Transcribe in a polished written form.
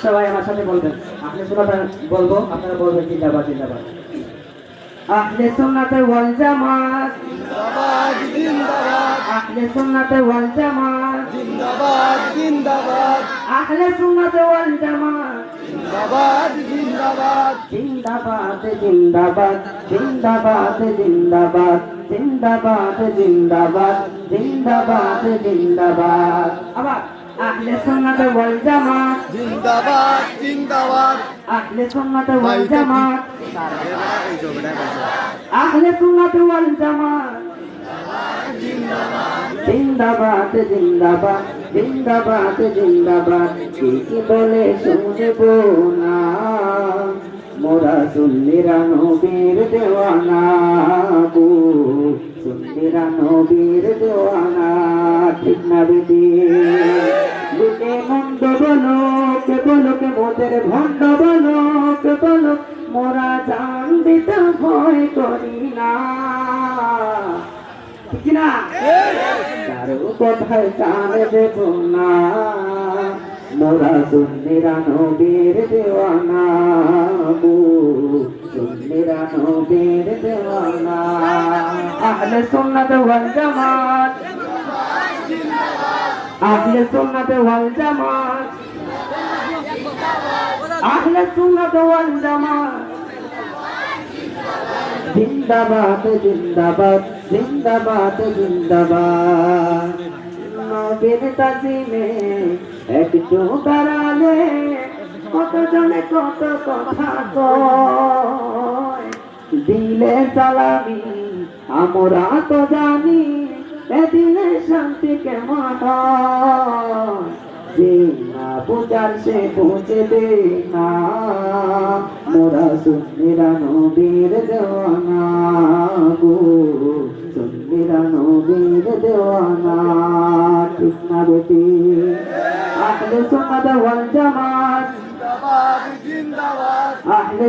সবাই আমার সাথে বলবেন, আহলে সুন্নাত বলবো, আপনারা বলবেন জিন্দাবাদ জিন্দাবাদ। আহলে সুন্নাত ওয়াল জামাত জিন্দাবাদ জিন্দাবাদ আহলে সুন্নাত ওয়াল জামাত জিন্দাবাদ জিন্দাবাদ আহলে সুন্নাত ওয়াল জামাত জিন্দাবাদ জিন্দাবাদ জিন্দাবাদ জিন্দাবাদ জিন্দাবাদ জিন্দাবাদ জিন্দাবাদ জিন্দাবাদ জিন্দাবাদ জিন্দাবাদ। আবার আহলে সুন্নাত ওয়াল জামাত জিন্দাবাদ জিন্দাবাদ আহলে সুন্নাত ওয়াল জামাত এই ছবিটা আহলে সুন্নাত ওয়াল জামাত জিন্দাবাদ জিন্দাবাদ জিন্দাবাদ জিন্দাবাদ। কি বলে শুনব না, মোরা সুন্নিরা নবীর দেওয়ানা গো, সুন্নিরা নবীর দেওয়ানা। ঠিক না বেটি? লোকে মন্দ বলো, কে বলো কে মোদের ভণ্ড বলো, কে বলো মোরা জান দিতে ভয় করি না। ঠিক না? কারো কথায় কান দেব না, মোরা সুন্নিরা নবীর দেওয়ানা গো, সুন্নিরা নবীর দেওয়ানা। আহলে সুন্নাত ওয়াল জামাত আহলে সুন্নাত ওয়াল জামাত আহলে সুন্নাত ওয়াল জামাত জিন্দাবাদ জিন্দাবাদ জিন্দাবাদ জিন্দাবাদ। নবীর তাজিমে একটু দাঁড়ালে কতজনে কত কথা কয়, দিলে সালামি আমরা তো জানি, এদিনে শান্তি কেমন হয়। যে না বুঝার সে বুঝবে না, মোরা সুন্নিরা নবীর দেওয়ানা গো, সুন্নিরা নবীর দেওয়ানা। ঠিক না বেটি? আহলে সুন্নাত ওয়াল জামাত জিন্দাবাদ জিন্দাবাদ আহলে